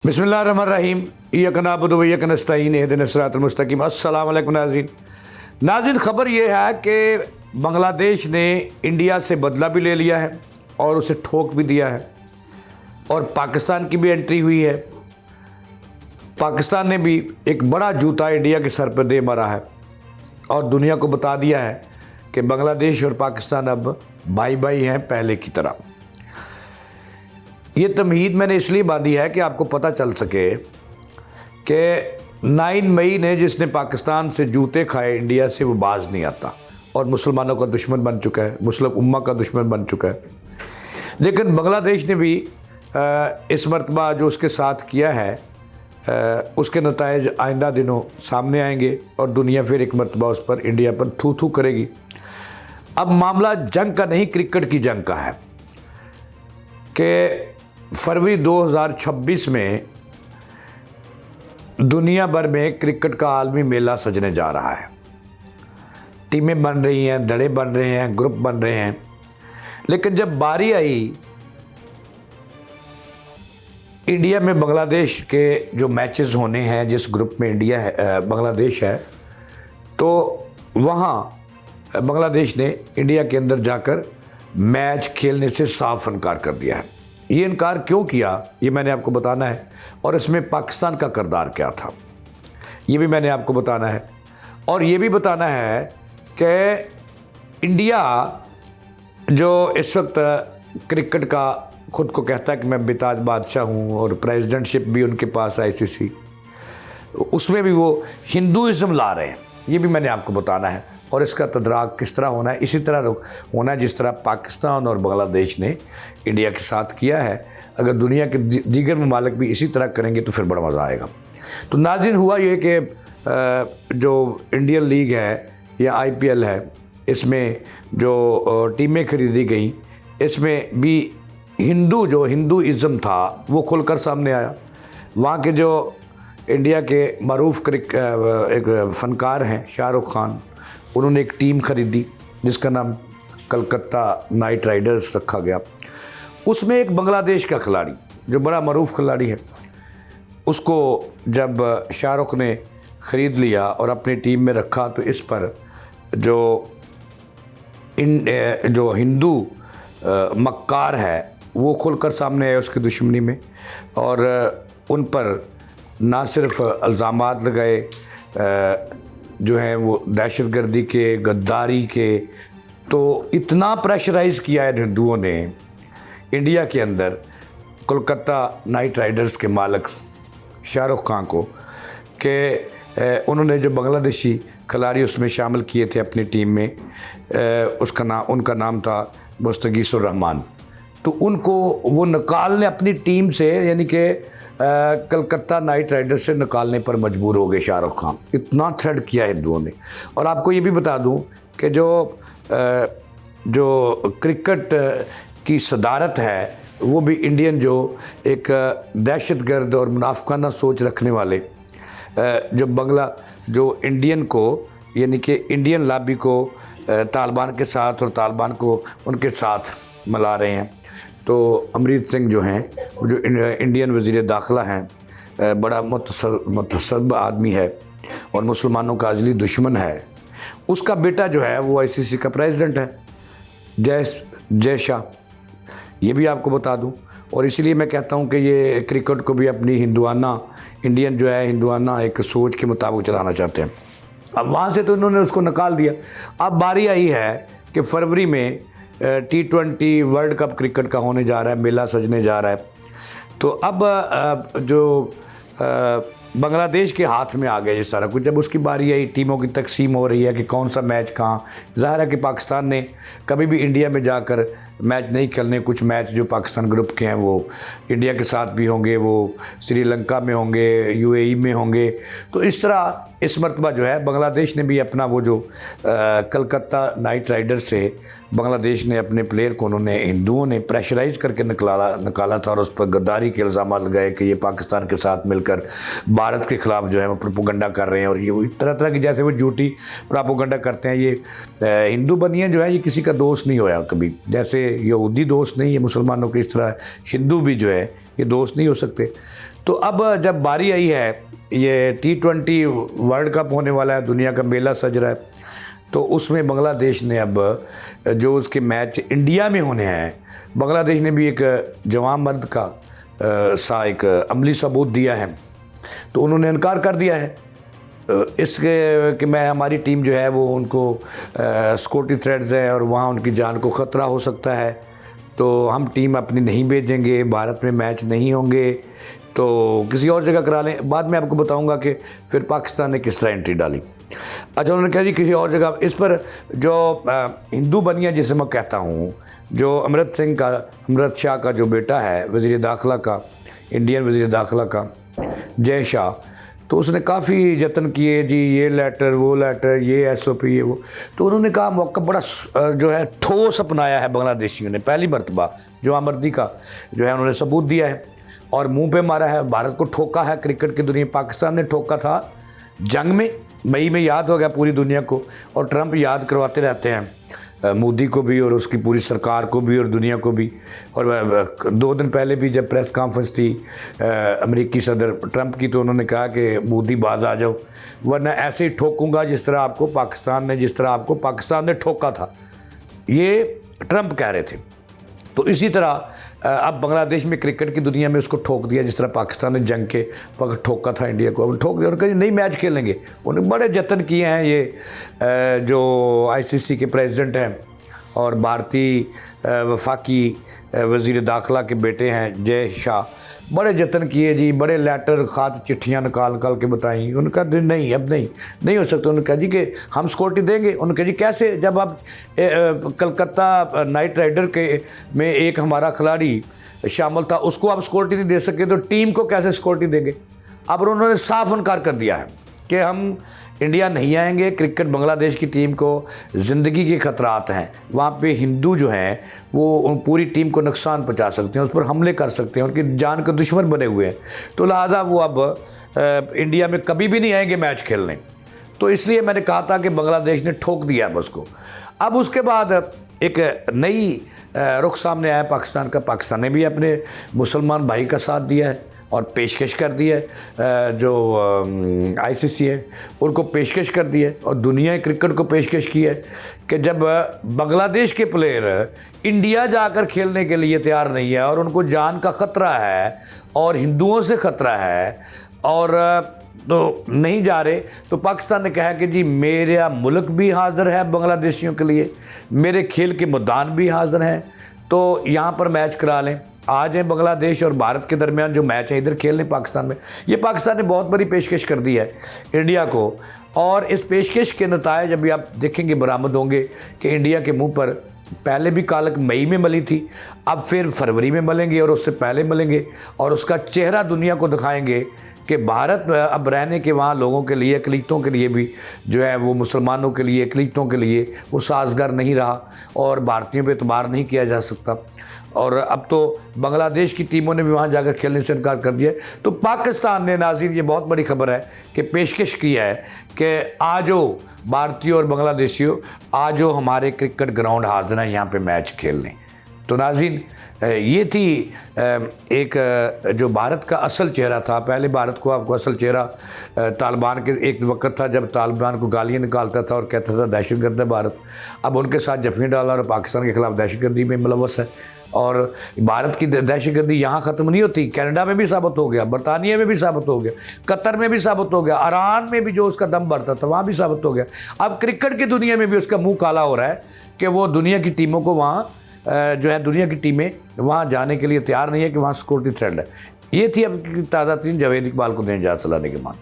बिस्मिल्लाहिर्रहमानिर्रहीम इय्याका नअबुदु व इय्याका नस्तईन इहदिना सिरातल मुस्तकीम। अस्सलाम वालेकुम नाज़रीन, ख़बर यह है कि बांग्लादेश ने इंडिया से बदला भी ले लिया है और उसे ठोक भी दिया है और पाकिस्तान की भी एंट्री हुई है। पाकिस्तान ने भी एक बड़ा जूता इंडिया के सर पर दे मारा है और दुनिया को बता दिया है कि बांग्लादेश और पाकिस्तान अब भाई भाई हैं पहले की तरह। ये तमहीद मैंने इसलिए बांधी है कि आपको पता चल सके कि 9 मई ने जिसने पाकिस्तान से जूते खाए इंडिया से, वो बाज नहीं आता और मुसलमानों का दुश्मन बन चुका है, मुस्लिम उम्मा का दुश्मन बन चुका है। लेकिन बांग्लादेश ने भी इस मरतबा जो उसके साथ किया है उसके नताइज आइंदा दिनों सामने आएंगे और दुनिया फिर एक मरतबा उस पर, इंडिया पर थू थू करेगी। अब मामला जंग का नहीं, क्रिकेट की जंग का है कि फरवरी 2026 में दुनिया भर में क्रिकेट का आलमी मेला सजने जा रहा है। टीमें बन रही हैं, दड़े बन रहे हैं, ग्रुप बन रहे हैं। लेकिन जब बारी आई इंडिया में बांग्लादेश के जो मैचेस होने हैं, जिस ग्रुप में इंडिया है, बांग्लादेश है, तो वहाँ बांग्लादेश ने इंडिया के अंदर जाकर मैच खेलने से साफ इनकार कर दिया है। ये इनकार क्यों किया, ये मैंने आपको बताना है और इसमें पाकिस्तान का किरदार क्या था, ये भी मैंने आपको बताना है। और ये भी बताना है कि इंडिया जो इस वक्त क्रिकेट का खुद को कहता है कि मैं बेताज बादशाह हूँ और प्रेसिडेंटशिप भी उनके पास ICC, उसमें भी वो हिंदुइज़्म ला रहे हैं, ये भी मैंने आपको बताना है। और इसका तदराक किस तरह होना है, इसी तरह होना है जिस तरह पाकिस्तान और बांग्लादेश ने इंडिया के साथ किया है। अगर दुनिया के दीगर ममालिक भी इसी तरह करेंगे तो फिर बड़ा मज़ा आएगा। तो नाज़रीन, हुआ ये कि जो इंडियन लीग है या IPL है, इसमें जो टीमें खरीदी गई, इसमें भी जो हिंदुइज़्म था वो खुलकर सामने आया। वहाँ के जो इंडिया के मरूफ एक फ़नकार हैं शाहरुख खान, उन्होंने एक टीम खरीदी जिसका नाम कलकत्ता नाइट राइडर्स रखा गया। उसमें एक बांग्लादेश का खिलाड़ी जो बड़ा मरूफ खिलाड़ी है, उसको जब शाहरुख ने ख़रीद लिया और अपनी टीम में रखा तो इस पर जो हिंदू मक्कार है वो खुलकर सामने आए उसकी दुश्मनी में, और उन पर ना सिर्फ इल्ज़ामात लगाए जो हैं वो दहशतगर्दी के, गद्दारी के, तो इतना प्रेशराइज़ किया है हिंदुओं ने इंडिया के अंदर कोलकाता नाइट राइडर्स के मालिक शाहरुख खान को कि उन्होंने जो बांग्लादेशी खिलाड़ी उसमें शामिल किए थे अपनी टीम में, उनका नाम था मुस्तगीसुर रहमान, तो उनको वो निकालने अपनी टीम से, यानी कि कलकत्ता नाइट राइडर्स से निकालने पर मजबूर हो गए शाहरुख खान। इतना थ्रेड किया हिंदुओं ने। और आपको ये भी बता दूं कि जो क्रिकेट की सदारत है वो भी इंडियन जो एक दहशतगर्द और मुनाफिकाना सोच रखने वाले जो इंडियन को, यानी कि इंडियन लॉबी को तालिबान के साथ और तालिबान को उनके साथ मिला रहे हैं। तो अमरीत सिंह जो हैं, जो इंडियन वज़ीर दाखिला हैं, बड़ा मुतसब आदमी है और मुसलमानों का अज़ली दुश्मन है, उसका बेटा जो है वो ICC का प्रेसिडेंट है, जय शाह, ये भी आपको बता दूं। और इसीलिए मैं कहता हूं कि ये क्रिकेट को भी अपनी इंडियन जो है हिंदुआना एक सोच के मुताबिक चलाना चाहते हैं। अब वहाँ से तो उन्होंने उसको निकाल दिया। अब बारी आई है कि फरवरी में T20 वर्ल्ड कप क्रिकेट का होने जा रहा है, मेला सजने जा रहा है। तो अब जो बांग्लादेश के हाथ में आ गया ये सारा कुछ। जब उसकी बारी आई, टीमों की तकसीम हो रही है कि कौन सा मैच कहाँ। ज़ाहिर है कि पाकिस्तान ने कभी भी इंडिया में जाकर मैच नहीं खेलने। कुछ मैच जो पाकिस्तान ग्रुप के हैं वो इंडिया के साथ भी होंगे, वो श्रीलंका में होंगे, UAE में होंगे। तो इस तरह इस मरतबा जो है बांग्लादेश ने भी अपना वो जो कलकत्ता नाइट राइडर्स से बांग्लादेश ने अपने प्लेयर को, उन्होंने हिंदुओं ने प्रेशराइज़ करके निकाला था और उस पर गद्दारी के इल्ज़ाम लगाए कि ये पाकिस्तान के साथ मिलकर भारत के ख़िलाफ़ जो है वो प्रोपोगंडा कर रहे हैं। और ये तरह तरह की जैसे वो झूठी प्रोपोगंडा करते हैं। ये हिंदू बनियाँ जो है ये किसी का दोस्त नहीं होया कभी। जैसे यहूदी दोस्त नहीं है मुसलमानों के, इस तरह हिंदू भी जो है ये दोस्त नहीं हो सकते। तो अब जब बारी आई है, ये T20 वर्ल्ड कप होने वाला है, दुनिया का मेला सज रहा है, तो उसमें बांग्लादेश ने अब जो उसके मैच इंडिया में होने हैं, बांग्लादेश ने भी एक जवान मर्द का एक अमली सबूत दिया है। तो उन्होंने इनकार कर दिया है इसके कि मैं हमारी टीम जो है वो उनको सिक्योरिटी थ्रेट्स है और वहाँ उनकी जान को ख़तरा हो सकता है, तो हम टीम अपनी नहीं भेजेंगे, भारत में मैच नहीं होंगे, तो किसी और जगह करा लें। बाद में आपको बताऊंगा कि फिर पाकिस्तान ने किस तरह एंट्री डाली। अच्छा, उन्होंने कहा जी किसी और जगह। इस पर जो हिंदू बनिया जिसे मैं कहता हूँ, जो अमृत शाह का जो बेटा है वज़ीर दाखिला का, इंडियन वज़ीर दाखिला का, जय शाह, तो उसने काफ़ी जतन किए जी, ये लेटर वो लेटर, ये SOP ये वो। तो उन्होंने कहा मौका बड़ा जो है ठोस अपनाया है बांग्लादेशियों ने, पहली मरतबा जो आमर्दी का जो है उन्होंने सबूत दिया है और मुंह पे मारा है, भारत को ठोका है। क्रिकेट की दुनिया, पाकिस्तान ने ठोका था जंग में, मई में याद हो गया पूरी दुनिया को, और ट्रंप याद करवाते रहते हैं मोदी को भी और उसकी पूरी सरकार को भी और दुनिया को भी। और 2 दिन पहले भी जब प्रेस कॉन्फ्रेंस थी अमेरिकी सदर ट्रंप की, तो उन्होंने कहा कि मोदी बाज आ जाओ वरना ऐसे ही ठोकूंगा जिस तरह आपको पाकिस्तान ने ठोका था, ये ट्रंप कह रहे थे। तो इसी तरह अब बांग्लादेश में क्रिकेट की दुनिया में उसको ठोक दिया जिस तरह पाकिस्तान ने जंग के वक्त ठोका था इंडिया को, अब ठोक दिया और कहीं नहीं मैच खेलेंगे। उन्होंने बड़े जतन किए हैं ये जो ICC के प्रेसिडेंट हैं और भारतीय वफाकी वज़ीर दाखिला के बेटे हैं जय शाह, बड़े जतन किए जी, बड़े लेटर ख़ात चिट्ठियाँ निकाल के बताई। उनका नहीं, अब नहीं हो सकता। उन्होंने कहा जी कि हम सिक्योरिटी देंगे। उन्होंने कहा जी कैसे, जब आप कलकत्ता नाइट राइडर के में एक हमारा खिलाड़ी शामिल था, उसको आप सिक्योरिटी नहीं दे सके तो टीम को कैसे सिक्योरिटी देंगे। अब उन्होंने साफ इनकार कर दिया है कि हम इंडिया नहीं आएंगे, क्रिकेट बांग्लादेश की टीम को ज़िंदगी के ख़तरात हैं, वहाँ पे हिंदू जो हैं वो पूरी टीम को नुकसान पहुँचा सकते हैं, उस पर हमले कर सकते हैं, उनकी जान के दुश्मन बने हुए हैं, तो लिहाजा वो अब इंडिया में कभी भी नहीं आएंगे मैच खेलने। तो इसलिए मैंने कहा था कि बांग्लादेश ने ठोक दिया है उसको। अब उसके बाद एक नई रुख सामने आया पाकिस्तान का। पाकिस्तान ने भी अपने मुसलमान भाई का साथ दिया है और पेशकश कर दी है, जो ICC है उनको पेशकश कर दी है और दुनिया क्रिकेट को पेशकश की है कि जब बांग्लादेश के प्लेयर इंडिया जाकर खेलने के लिए तैयार नहीं है और उनको जान का ख़तरा है और हिंदुओं से ख़तरा है और तो नहीं जा रहे, तो पाकिस्तान ने कहा कि जी मेरा मुल्क भी हाज़िर है बांग्लादेशियों के लिए, मेरे खेल के मैदान भी हाज़िर हैं, तो यहाँ पर मैच करा लें। आ जाए बांग्लादेश और भारत के दरमियान जो मैच है इधर खेलने पाकिस्तान में। ये पाकिस्तान ने बहुत बड़ी पेशकश कर दी है इंडिया को, और इस पेशकश के नतायज अभी आप देखेंगे बरामद होंगे कि इंडिया के मुंह पर पहले भी कालक मई में मली थी, अब फिर फरवरी में मलेंगे और उससे पहले मलेंगे, और उसका चेहरा दुनिया को दिखाएंगे कि भारत अब रहने के वहाँ लोगों के लिए, अक़लीतों के लिए भी जो है वो, मुसलमानों के लिए, अक़लीतों के लिए वो साजगार नहीं रहा और भारतीयों पे एतबार नहीं किया जा सकता। और अब तो बांग्लादेश की टीमों ने भी वहाँ जाकर खेलने से इनकार कर दिया। तो पाकिस्तान ने, नाज़रीन ये बहुत बड़ी खबर है कि पेशकश की है कि आज भारतीय और बांग्लादेशियों आज हमारे क्रिकेट ग्राउंड हाजिर हैं यहाँ पे मैच खेलने। तो नाज़रीन ये थी एक जो भारत का असल चेहरा था। पहले भारत को आपको असल चेहरा तालिबान के एक वक्त था जब तालिबान को गालियाँ निकालता था और कहता था दहशतगर्द है भारत, अब उनके साथ जफ़ियाँ डाला और पाकिस्तान के ख़िलाफ़ दहशतगर्दी में मुलव्वस है। और भारत की दहशतगर्दी यहाँ ख़त्म नहीं होती, कनाडा में भी साबित हो गया, बरतानिया में भी साबित हो गया, कतर में भी साबित हो गया, ईरान में भी जो उसका दम बढ़ता था वहाँ भी साबित हो गया। अब क्रिकेट की दुनिया में भी उसका मुँह काला हो रहा है कि वो दुनिया की टीमों को वहाँ जो है, दुनिया की टीमें वहाँ जाने के लिए तैयार नहीं है कि वहाँ सिक्योरिटी थ्रेट है। ये थी अब ताज़ा तीन। जावेद इकबाल को दें इजाज़त, चलाने के बाद।